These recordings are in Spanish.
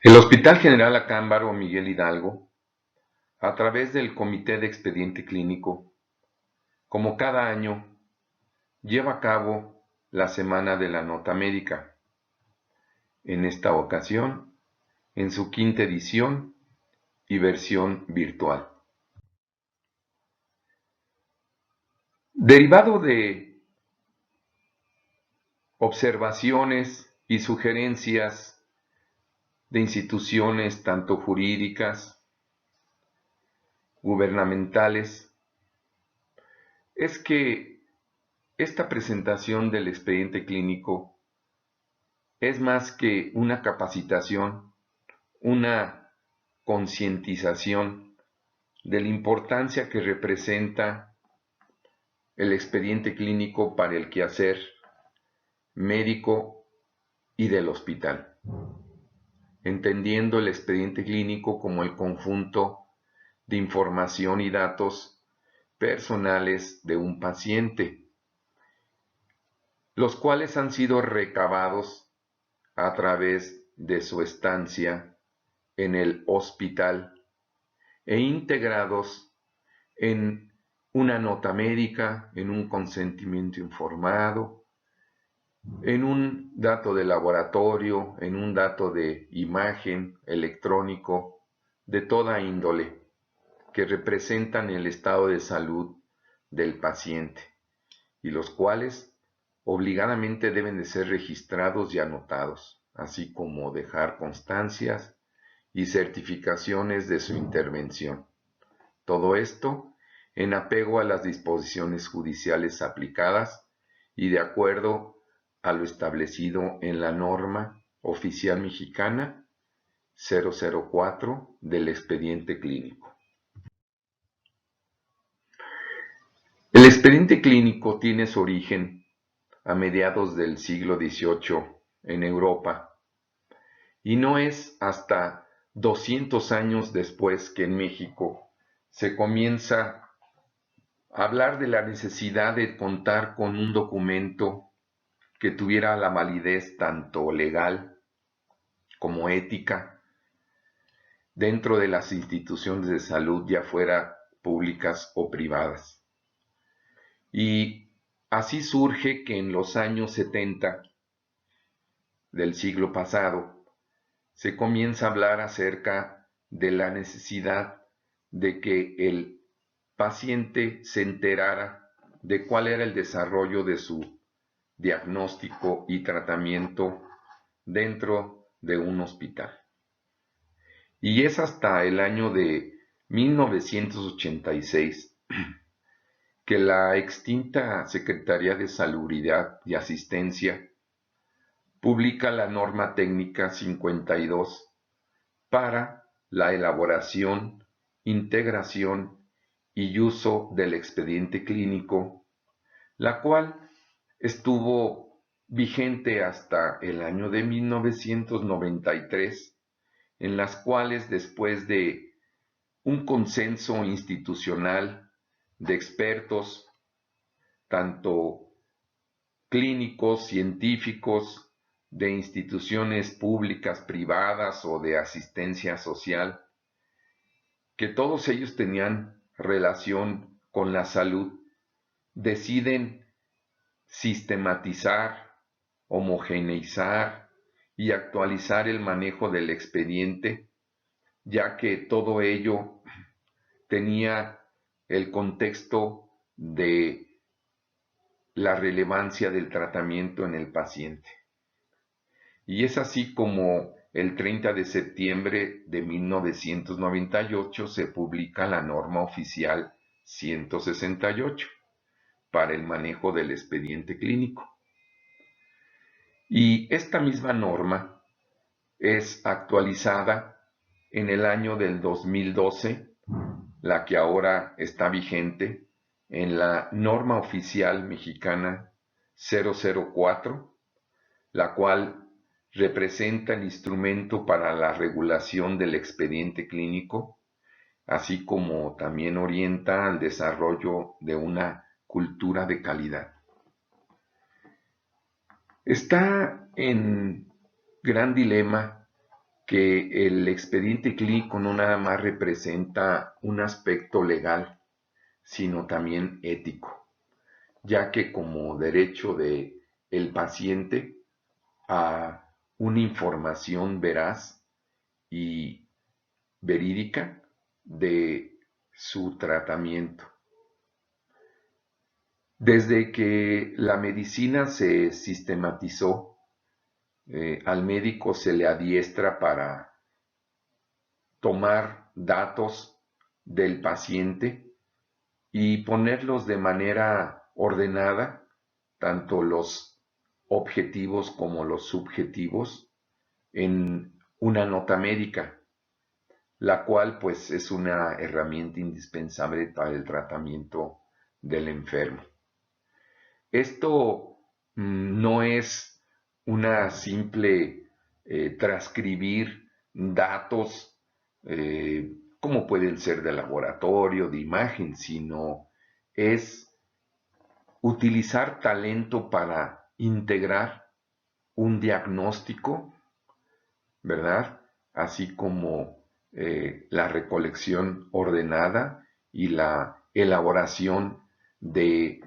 El Hospital General Acámbaro Miguel Hidalgo, a través del Comité de Expediente Clínico, como cada año, lleva a cabo la Semana de la Nota Médica. En esta ocasión, en su quinta edición y versión virtual. Derivado de observaciones y sugerencias de instituciones tanto jurídicas, gubernamentales, es que esta presentación del expediente clínico es más que una capacitación, una concientización de la importancia que representa el expediente clínico para el quehacer médico y del hospital, entendiendo el expediente clínico como el conjunto de información y datos personales de un paciente, los cuales han sido recabados a través de su estancia en el hospital e integrados en una nota médica, en un consentimiento informado, en un dato de laboratorio, en un dato de imagen electrónico, de toda índole, que representan el estado de salud del paciente, y los cuales obligadamente deben de ser registrados y anotados, así como dejar constancias y certificaciones de su intervención. Todo esto en apego a las disposiciones judiciales aplicadas y de acuerdo a lo establecido en la norma oficial mexicana 004 del expediente clínico. El expediente clínico tiene su origen a mediados del siglo XVIII en Europa y no es hasta 200 años después que en México se comienza a hablar de la necesidad de contar con un documento que tuviera la validez tanto legal como ética dentro de las instituciones de salud, ya fuera públicas o privadas. Y así surge que en los años 70 del siglo pasado se comienza a hablar acerca de la necesidad de que el paciente se enterara de cuál era el desarrollo de su diagnóstico y tratamiento dentro de un hospital. Y es hasta el año de 1986 que la extinta Secretaría de Salubridad y Asistencia publica la norma técnica 52 para la elaboración, integración y uso del expediente clínico, la cual estuvo vigente hasta el año de 1993, en las cuales después de un consenso institucional de expertos, tanto clínicos, científicos, de instituciones públicas, privadas o de asistencia social, que todos ellos tenían relación con la salud, deciden sistematizar, homogeneizar y actualizar el manejo del expediente, ya que todo ello tenía el contexto de la relevancia del tratamiento en el paciente. Y es así como el 30 de septiembre de 1998 se publica la norma oficial 168 para el manejo del expediente clínico. Y esta misma norma es actualizada en el año del 2012, la que ahora está vigente, en la norma oficial mexicana 004, la cual representa el instrumento para la regulación del expediente clínico, así como también orienta al desarrollo de una cultura de calidad. Está en gran dilema que el expediente clínico no nada más representa un aspecto legal, sino también ético, ya que como derecho de el paciente a una información veraz y verídica de su tratamiento. Desde que la medicina se sistematizó, al médico se le adiestra para tomar datos del paciente y ponerlos de manera ordenada, tanto los objetivos como los subjetivos, en una nota médica, la cual pues es una herramienta indispensable para el tratamiento del enfermo. Esto no es una simple transcribir datos como pueden ser de laboratorio, de imagen, sino es utilizar talento para integrar un diagnóstico, ¿verdad? Así como la recolección ordenada y la elaboración de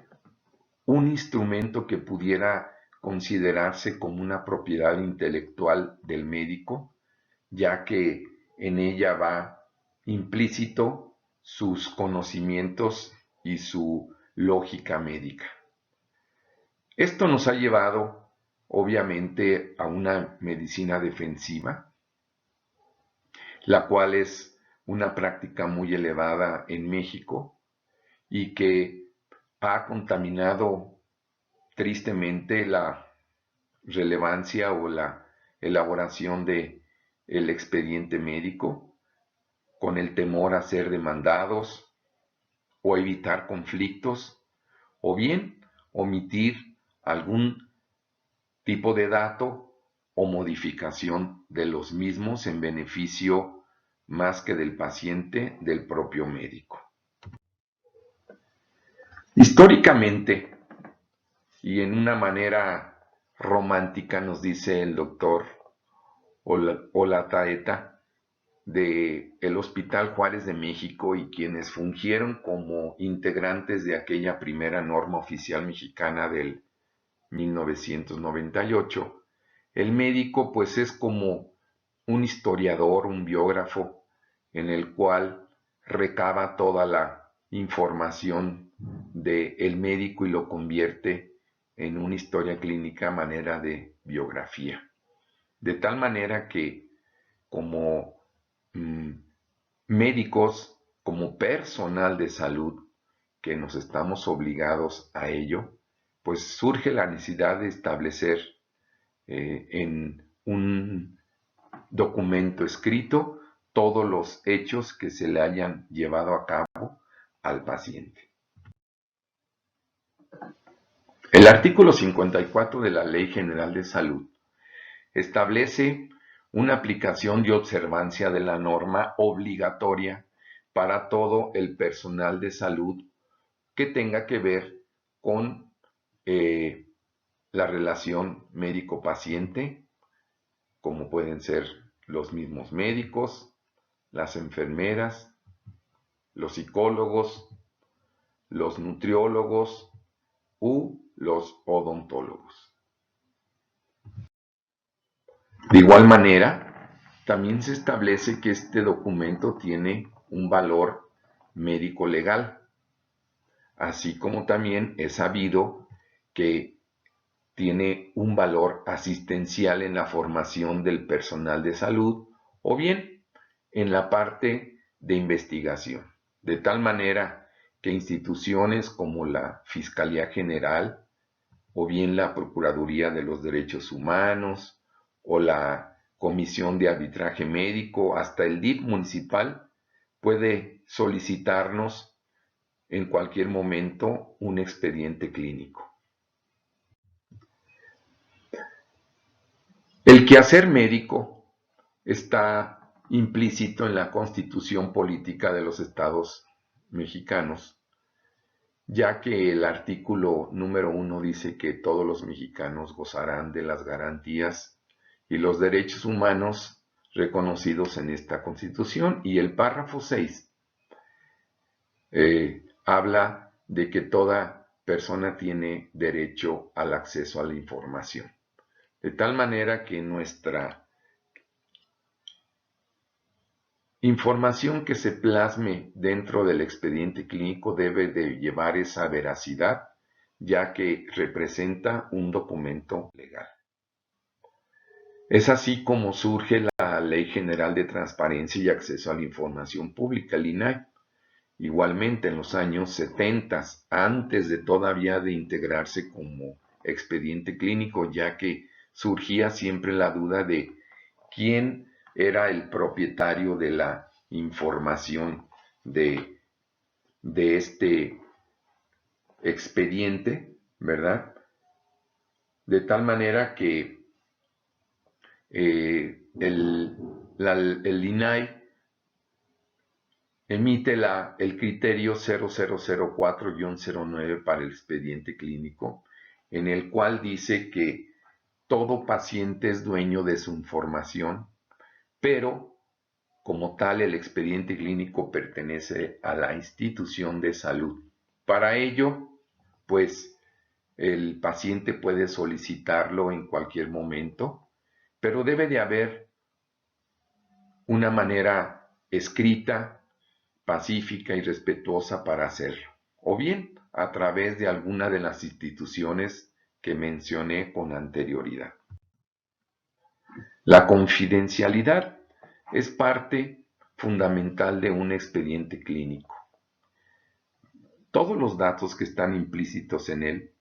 un instrumento que pudiera considerarse como una propiedad intelectual del médico, ya que en ella va implícito sus conocimientos y su lógica médica. Esto nos ha llevado, obviamente, a una medicina defensiva, la cual es una práctica muy elevada en México y que ha contaminado tristemente la relevancia o la elaboración de el expediente médico con el temor a ser demandados o evitar conflictos o bien omitir algún tipo de dato o modificación de los mismos en beneficio más que del paciente, del propio médico. Históricamente, y en una manera romántica, nos dice el doctor Olataeta del Hospital Juárez de México y quienes fungieron como integrantes de aquella primera norma oficial mexicana del 1998, el médico pues es como un historiador, un biógrafo, en el cual recaba toda la información del médico y lo convierte en una historia clínica a manera de biografía. De tal manera que como médicos, como personal de salud, que nos estamos obligados a ello, pues surge la necesidad de establecer en un documento escrito todos los hechos que se le hayan llevado a cabo al paciente. El artículo 54 de la Ley General de Salud establece una aplicación y observancia de la norma obligatoria para todo el personal de salud que tenga que ver con la relación médico-paciente, como pueden ser los mismos médicos, las enfermeras, los psicólogos, los nutriólogos u los odontólogos. De igual manera, también se establece que este documento tiene un valor médico legal, así como también es sabido que tiene un valor asistencial en la formación del personal de salud o bien en la parte de investigación, de tal manera que instituciones como la Fiscalía General o bien la Procuraduría de los Derechos Humanos o la Comisión de Arbitraje Médico, hasta el DIF municipal, puede solicitarnos en cualquier momento un expediente clínico. El quehacer médico está implícito en la Constitución Política de los Estados mexicanos, ya que el artículo número 1 dice que todos los mexicanos gozarán de las garantías y los derechos humanos reconocidos en esta Constitución, y el párrafo 6 habla de que toda persona tiene derecho al acceso a la información, de tal manera que nuestra información que se plasme dentro del expediente clínico debe de llevar esa veracidad, ya que representa un documento legal. Es así como surge la Ley General de Transparencia y Acceso a la Información Pública, el INAI. Igualmente en los años 70, antes de todavía de integrarse como expediente clínico, ya que surgía siempre la duda de quién era el propietario de la información de este expediente, ¿verdad? De tal manera que el INAI emite el criterio 0004-09 para el expediente clínico, en el cual dice que todo paciente es dueño de su información, pero como tal el expediente clínico pertenece a la institución de salud. Para ello, pues el paciente puede solicitarlo en cualquier momento, pero debe de haber una manera escrita, pacífica y respetuosa para hacerlo, o bien a través de alguna de las instituciones que mencioné con anterioridad. La confidencialidad es parte fundamental de un expediente clínico. Todos los datos que están implícitos en él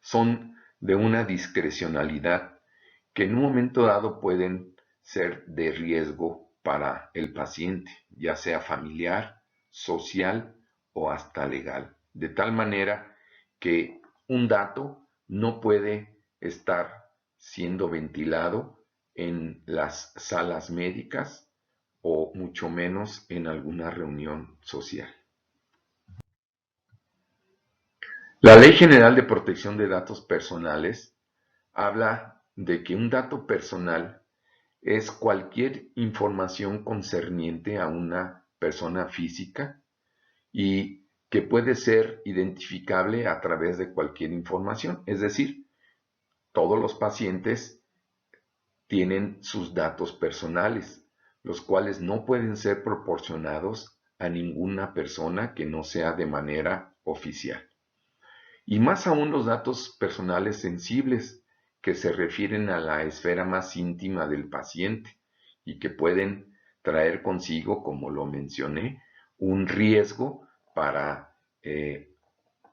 son de una discrecionalidad que en un momento dado pueden ser de riesgo para el paciente, ya sea familiar, social o hasta legal, de tal manera que un dato no puede estar siendo ventilado en las salas médicas o mucho menos en alguna reunión social. La Ley General de Protección de Datos Personales habla de que un dato personal es cualquier información concerniente a una persona física y que puede ser identificable a través de cualquier información. Es decir, todos los pacientes tienen sus datos personales, los cuales no pueden ser proporcionados a ninguna persona que no sea de manera oficial. Y más aún los datos personales sensibles, que se refieren a la esfera más íntima del paciente y que pueden traer consigo, como lo mencioné, un riesgo para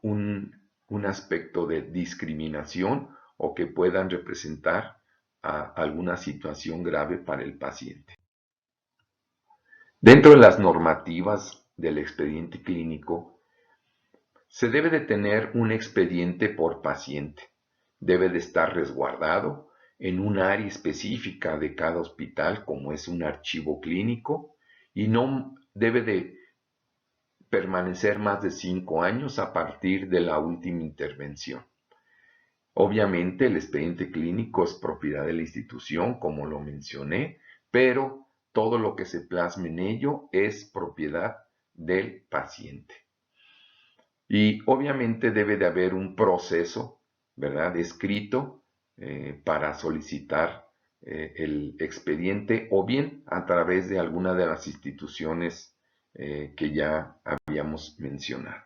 un aspecto de discriminación o que puedan representar alguna situación grave para el paciente. Dentro de las normativas del expediente clínico, se debe de tener un expediente por paciente. Debe de estar resguardado en un área específica de cada hospital, como es un archivo clínico, y no debe de permanecer más de 5 años a partir de la última intervención. Obviamente el expediente clínico es propiedad de la institución, como lo mencioné, pero todo lo que se plasme en ello es propiedad del paciente. Y obviamente debe de haber un proceso, ¿verdad?, escrito para solicitar el expediente o bien a través de alguna de las instituciones que ya habíamos mencionado.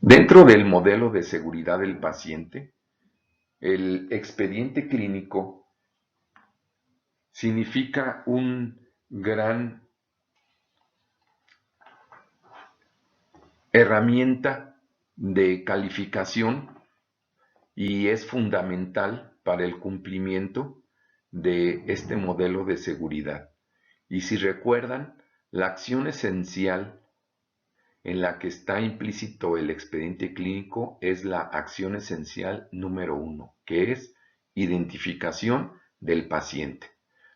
Dentro del modelo de seguridad del paciente, el expediente clínico significa un gran herramienta de calificación y es fundamental para el cumplimiento de este modelo de seguridad. Y si recuerdan, la acción esencial en la que está implícito el expediente clínico es la acción esencial número 1, que es identificación del paciente.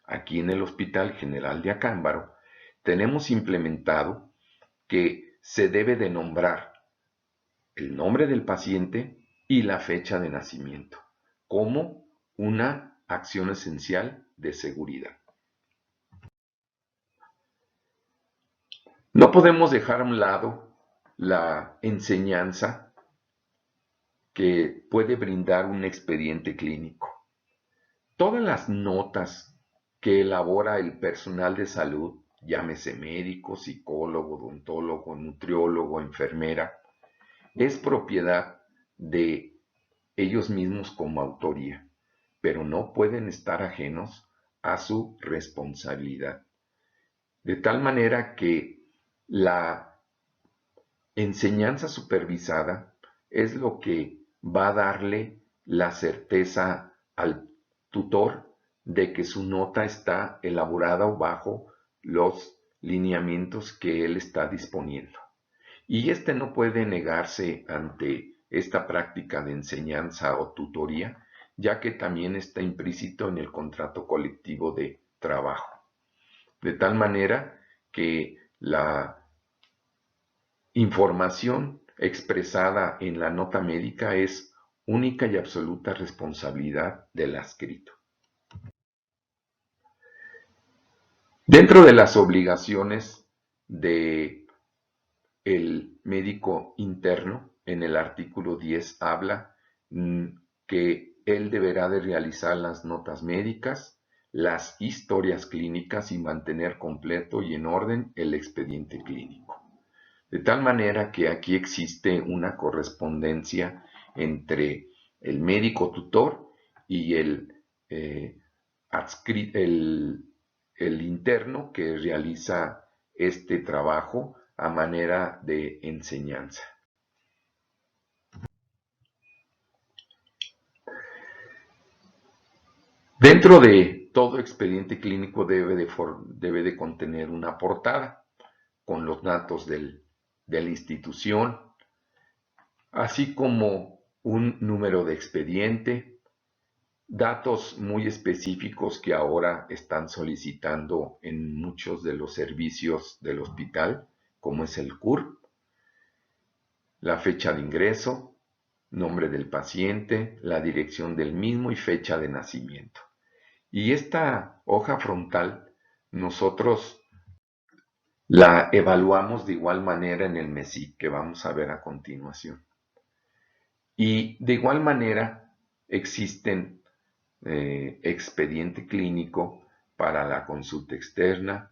Aquí en el Hospital General de Acámbaro tenemos implementado que se debe de nombrar el nombre del paciente y la fecha de nacimiento como una acción esencial de seguridad. No podemos dejar a un lado la enseñanza que puede brindar un expediente clínico. Todas las notas que elabora el personal de salud, llámese médico, psicólogo, odontólogo, nutriólogo, enfermera, es propiedad de ellos mismos como autoría, pero no pueden estar ajenos a su responsabilidad. De tal manera que la enseñanza supervisada es lo que va a darle la certeza al tutor de que su nota está elaborada bajo los lineamientos que él está disponiendo. Y este no puede negarse ante esta práctica de enseñanza o tutoría, ya que también está implícito en el contrato colectivo de trabajo. De tal manera que la información expresada en la nota médica es única y absoluta responsabilidad del adscrito. Dentro de las obligaciones del médico interno, en el artículo 10 habla que él deberá de realizar las notas médicas, las historias clínicas y mantener completo y en orden el expediente clínico. De tal manera que aquí existe una correspondencia entre el médico tutor y el interno que realiza este trabajo a manera de enseñanza. Dentro de todo expediente clínico debe de contener una portada con los datos de la institución, así como un número de expediente, datos muy específicos que ahora están solicitando en muchos de los servicios del hospital, como es el CURP, la fecha de ingreso, nombre del paciente, la dirección del mismo y fecha de nacimiento. Y esta hoja frontal nosotros la evaluamos de igual manera en el MESI, que vamos a ver a continuación. Y de igual manera existen expediente clínico para la consulta externa,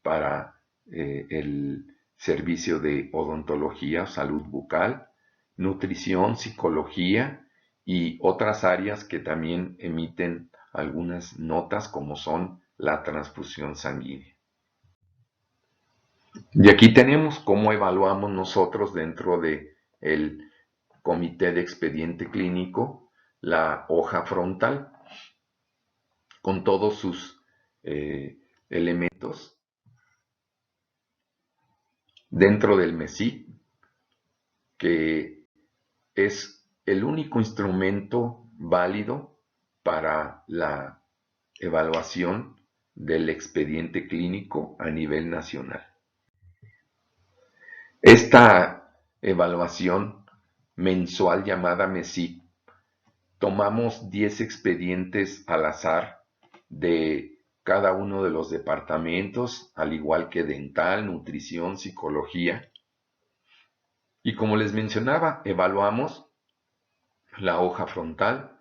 para el servicio de odontología, salud bucal, nutrición, psicología y otras áreas que también emiten algunas notas como son la transfusión sanguínea. Y aquí tenemos cómo evaluamos nosotros dentro del comité de expediente clínico la hoja frontal con todos sus elementos dentro del MESI, que es el único instrumento válido para la evaluación del expediente clínico a nivel nacional. Esta evaluación mensual llamada MESI, tomamos 10 expedientes al azar de cada uno de los departamentos, al igual que dental, nutrición, psicología. Y como les mencionaba, evaluamos la hoja frontal.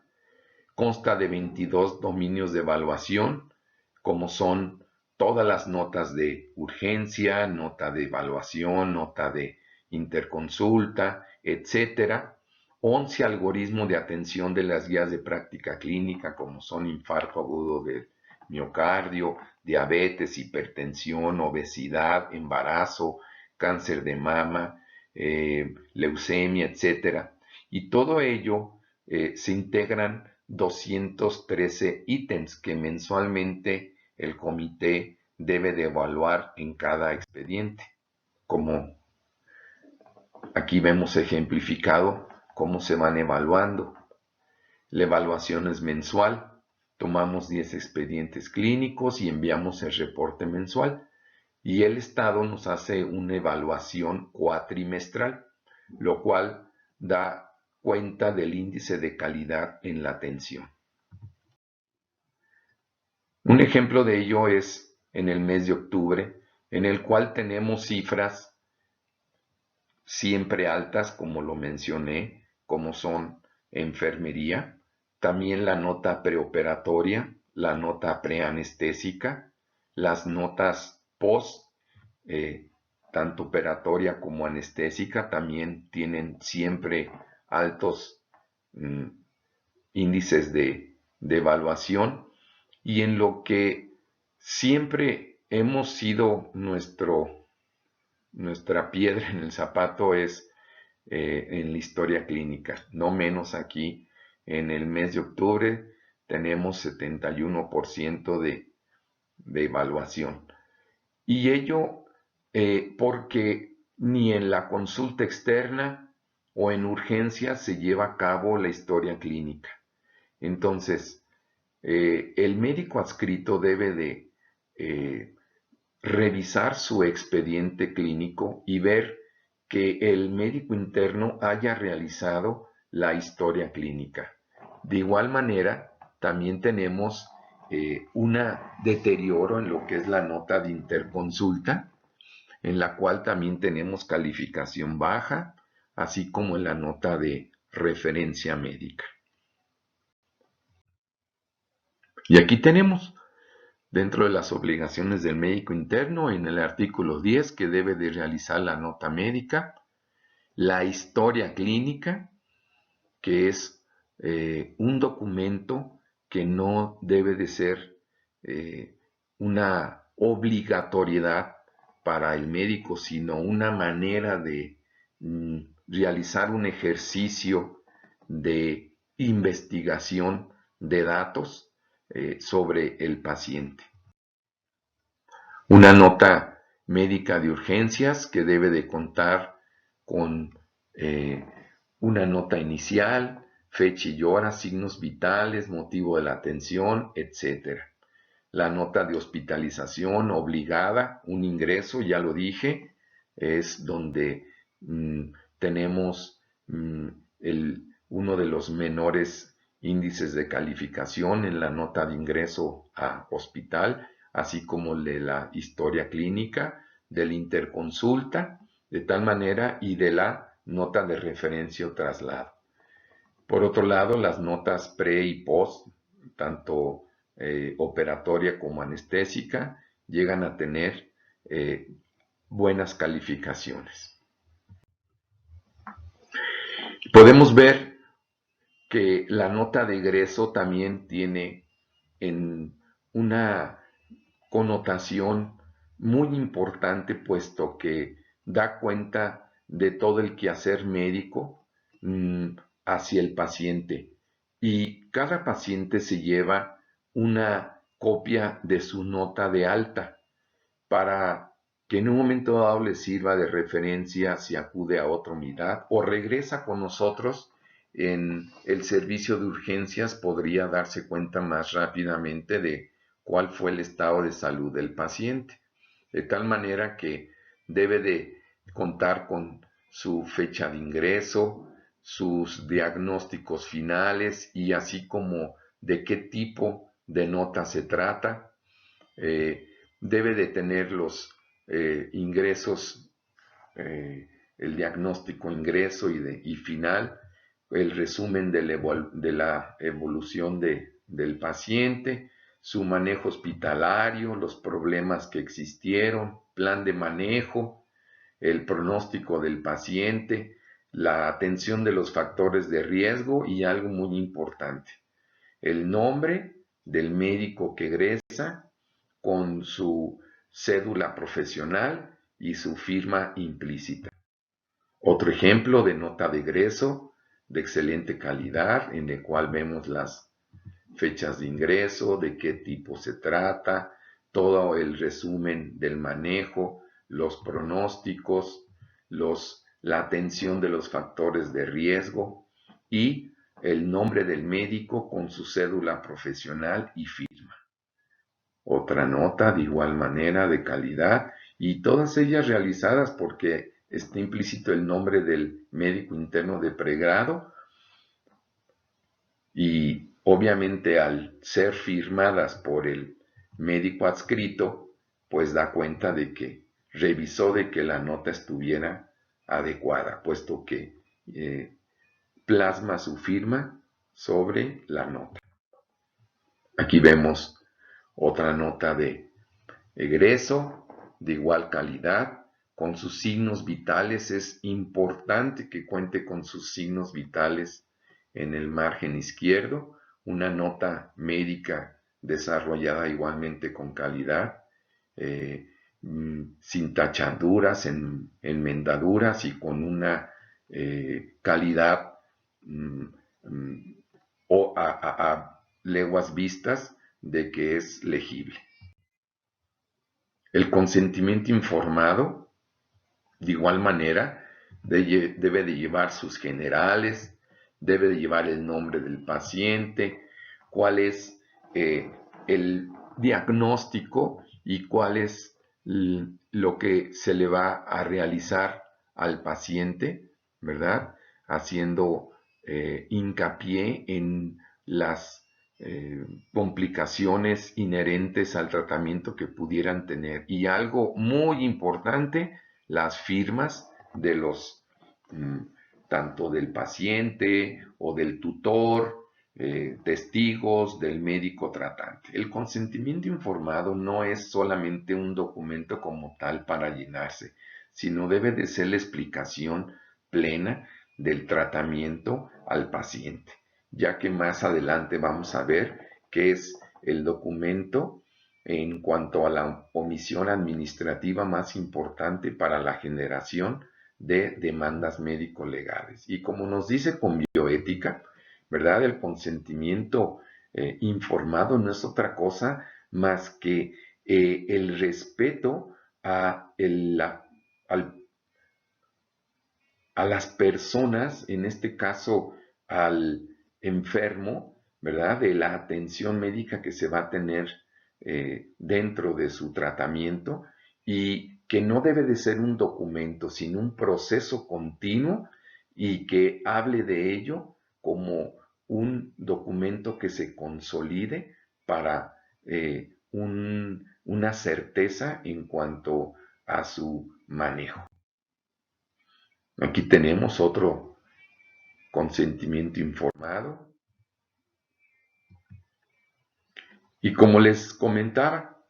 Consta de 22 dominios de evaluación, como son todas las notas de urgencia, nota de evaluación, nota de interconsulta, etcétera. 11 algoritmos de atención de las guías de práctica clínica, como son infarto agudo del miocardio, diabetes, hipertensión, obesidad, embarazo, cáncer de mama, leucemia, etcétera. Y todo ello se integran 213 ítems que mensualmente el comité debe de evaluar en cada expediente, como aquí vemos ejemplificado cómo se van evaluando. La evaluación es mensual, tomamos 10 expedientes clínicos y enviamos el reporte mensual, y el Estado nos hace una evaluación cuatrimestral, lo cual da cuenta del índice de calidad en la atención. ejemplo de ello es en el mes de octubre, en el cual tenemos cifras siempre altas, como lo mencioné, como son enfermería, también la nota preoperatoria, la nota preanestésica, las notas post, eh, tanto operatoria como anestésica, también tienen siempre altos mm, índices de evaluación, y en lo que siempre hemos sido nuestra piedra en el zapato es en la historia clínica, no menos aquí en el mes de octubre tenemos 71% de evaluación. Y ello porque ni en la consulta externa o en urgencia se lleva a cabo la historia clínica. Entonces, el médico adscrito debe de revisar su expediente clínico y ver que el médico interno haya realizado la historia clínica. De igual manera, también tenemos un deterioro en lo que es la nota de interconsulta, en la cual también tenemos calificación baja, así como en la nota de referencia médica. Y aquí tenemos, dentro de las obligaciones del médico interno, en el artículo 10, que debe de realizar la nota médica, la historia clínica, que es un documento que no debe de ser una obligatoriedad para el médico, sino una manera de realizar un ejercicio de investigación de datos sobre el paciente. Una nota médica de urgencias que debe de contar con una nota inicial, fecha y hora, signos vitales, motivo de la atención, etc. La nota de hospitalización obligada, un ingreso, ya lo dije, es donde tenemos uno de los menores índices de calificación en la nota de ingreso a hospital, así como de la historia clínica, de la interconsulta, de tal manera, y de la nota de referencia o traslado. Por otro lado, las notas pre y post, tanto operatoria como anestésica, llegan a tener buenas calificaciones. Podemos ver que la nota de egreso también tiene en una connotación muy importante, puesto que da cuenta de todo el quehacer médico hacia el paciente, y cada paciente se lleva una copia de su nota de alta para que en un momento dado le sirva de referencia si acude a otra unidad o regresa con nosotros en el servicio de urgencias. Podría darse cuenta más rápidamente de cuál fue el estado de salud del paciente, de tal manera que debe de contar con su fecha de ingreso, sus diagnósticos finales, y así como de qué tipo de nota se trata. Debe de tener los ingresos, el diagnóstico, ingreso y final, el resumen de la evolución del paciente, su manejo hospitalario, los problemas que existieron, plan de manejo, el pronóstico del paciente, la atención de los factores de riesgo y algo muy importante, el nombre del médico que egresa con su cédula profesional y su firma implícita. Otro ejemplo de nota de egreso de excelente calidad, en el cual vemos las fechas de ingreso, de qué tipo se trata, todo el resumen del manejo, los pronósticos, la atención de los factores de riesgo y el nombre del médico con su cédula profesional y firma. Otra nota de igual manera de calidad, y todas ellas realizadas porque está implícito el nombre del médico interno de pregrado, y obviamente al ser firmadas por el médico adscrito pues da cuenta de que revisó de que la nota estuviera adecuada, puesto que plasma su firma sobre la nota. Aquí vemos otra nota de egreso de igual calidad, con sus signos vitales. Es importante que cuente con sus signos vitales en el margen izquierdo. Una nota médica desarrollada igualmente con calidad, sin tachaduras, enmendaduras y con una calidad mm, mm, o a leguas vistas de que es legible. El consentimiento informado, de igual manera, debe de llevar sus generales, debe de llevar el nombre del paciente, cuál es el diagnóstico y cuál es lo que se le va a realizar al paciente, ¿verdad? Haciendo hincapié en las complicaciones inherentes al tratamiento que pudieran tener. Y algo muy importante, las firmas de los, tanto del paciente o del tutor, testigos, del médico tratante. El consentimiento informado no es solamente un documento como tal para llenarse, sino debe de ser la explicación plena del tratamiento al paciente, ya que más adelante vamos a ver qué es el documento en cuanto a la omisión administrativa más importante para la generación de demandas médico-legales. Y como nos dice con bioética, ¿verdad? El consentimiento informado no es otra cosa más que el respeto a las personas, en este caso al enfermo, ¿verdad? De la atención médica que se va a tener dentro de su tratamiento, y que no debe de ser un documento, sino un proceso continuo, y que hable de ello como un documento que se consolide para una certeza en cuanto a su manejo. Aquí tenemos otro consentimiento informado. Y como les comentaba,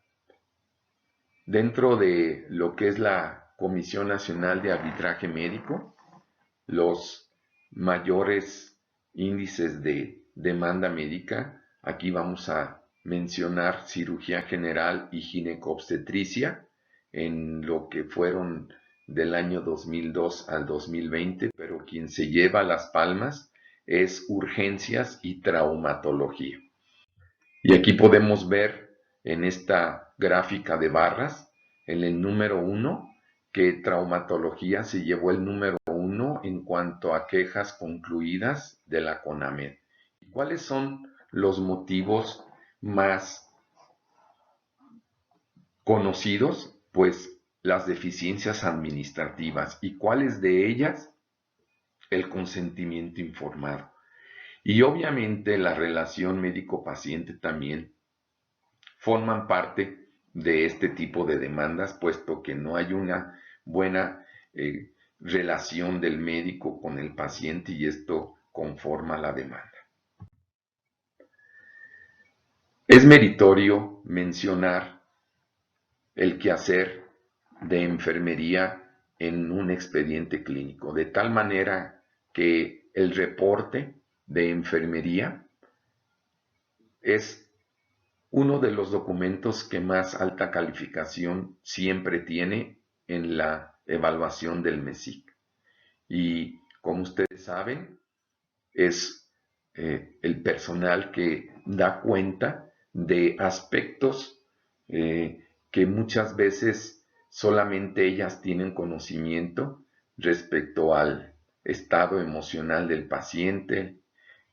dentro de lo que es la Comisión Nacional de Arbitraje Médico, los mayores índices de demanda médica, aquí vamos a mencionar cirugía general y ginecobstetricia, en lo que fueron del año 2002 al 2020, pero quien se lleva las palmas es urgencias y traumatología. Y aquí podemos ver en esta gráfica de barras, en el número 1, que traumatología se llevó el número 1 en cuanto a quejas concluidas de la CONAMED. ¿Cuáles son los motivos más conocidos? Pues las deficiencias administrativas. ¿Y cuáles de ellas? El consentimiento informado. Y obviamente la relación médico-paciente también forman parte de este tipo de demandas, puesto que no hay una buena relación del médico con el paciente, y esto conforma la demanda. Es meritorio mencionar el quehacer de enfermería en un expediente clínico, de tal manera que el reporte de enfermería es uno de los documentos que más alta calificación siempre tiene en la evaluación del MESIC. Y como ustedes saben, es el personal que da cuenta de aspectos que muchas veces solamente ellas tienen conocimiento respecto al estado emocional del paciente,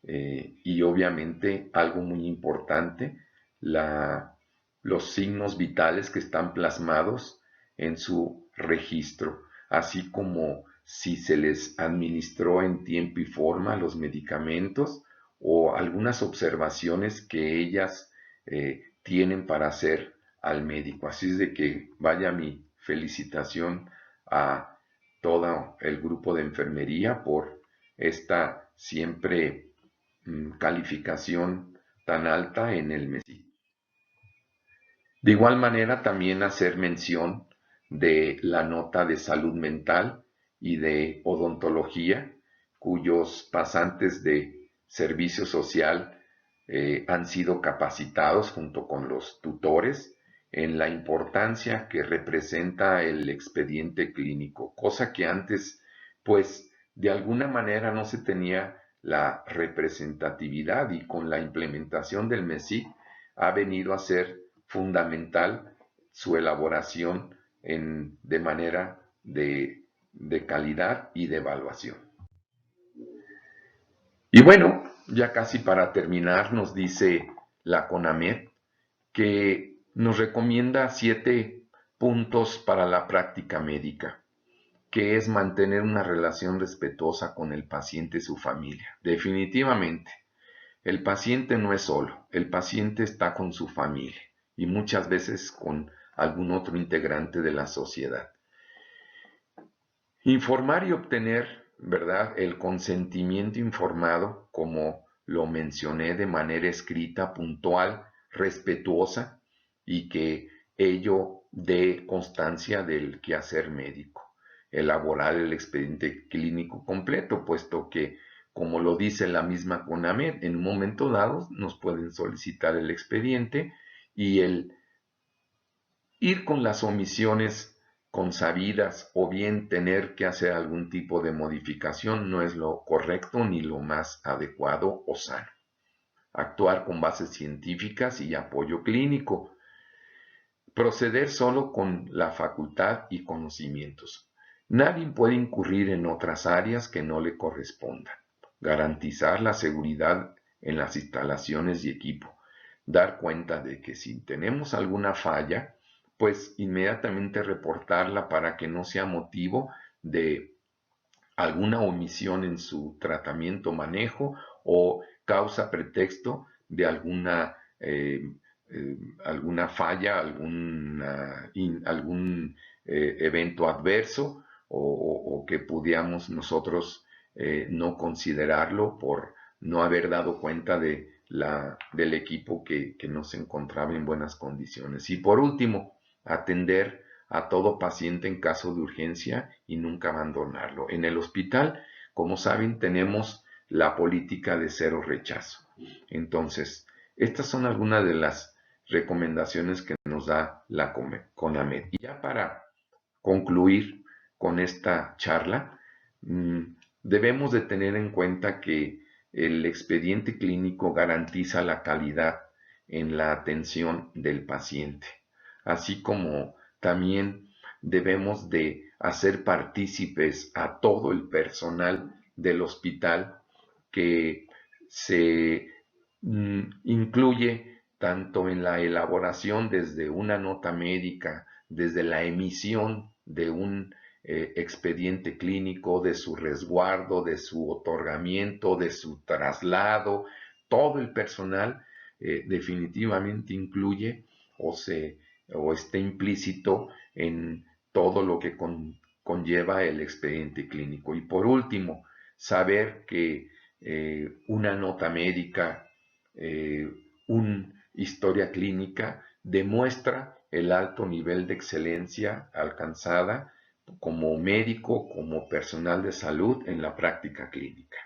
y obviamente algo muy importante, los signos vitales que están plasmados en su registro, así como si se les administró en tiempo y forma los medicamentos, o algunas observaciones que ellas tienen para hacer al médico. Así es de que vaya mi felicitación a todo el grupo de enfermería por esta siempre calificación tan alta en el MESI. De igual manera, también hacer mención de la nota de salud mental y de odontología, cuyos pasantes de servicio social han sido capacitados junto con los tutores en la importancia que representa el expediente clínico, cosa que antes, pues, de alguna manera no se tenía la representatividad, y con la implementación del MESI ha venido a ser fundamental su elaboración de manera de calidad y de evaluación. Y bueno, ya casi para terminar, nos dice la CONAMED que nos recomienda 7 puntos para la práctica médica, que es mantener una relación respetuosa con el paciente y su familia. Definitivamente, el paciente no es solo, el paciente está con su familia y muchas veces con algún otro integrante de la sociedad. Informar y obtener, ¿verdad?, el consentimiento informado, como lo mencioné, de manera escrita, puntual, respetuosa, y que ello dé constancia del quehacer médico. Elaborar el expediente clínico completo, puesto que, como lo dice la misma CONAMED, en un momento dado nos pueden solicitar el expediente, y el ir con las omisiones consabidas o bien tener que hacer algún tipo de modificación no es lo correcto ni lo más adecuado o sano. Actuar con bases científicas y apoyo clínico. Proceder solo con la facultad y conocimientos. Nadie puede incurrir en otras áreas que no le correspondan. Garantizar la seguridad en las instalaciones y equipo. Dar cuenta de que si tenemos alguna falla, pues inmediatamente reportarla para que no sea motivo de alguna omisión en su tratamiento o manejo, o causa pretexto de alguna falla, algún evento adverso, o que pudiéramos nosotros no considerarlo por no haber dado cuenta del equipo que no se encontraba en buenas condiciones. Y por último, atender a todo paciente en caso de urgencia y nunca abandonarlo. En el hospital, como saben, tenemos la política de cero rechazo. Entonces, estas son algunas de las recomendaciones que nos da la CONAMED. Y ya para concluir con esta charla, debemos de tener en cuenta que el expediente clínico garantiza la calidad en la atención del paciente, así como también debemos de hacer partícipes a todo el personal del hospital, que se incluye tanto en la elaboración desde una nota médica, desde la emisión de un expediente clínico, de su resguardo, de su otorgamiento, de su traslado. Todo el personal definitivamente incluye o está implícito en todo lo que conlleva el expediente clínico. Y por último, saber que una nota médica, una historia clínica, demuestra el alto nivel de excelencia alcanzada como médico, como personal de salud en la práctica clínica.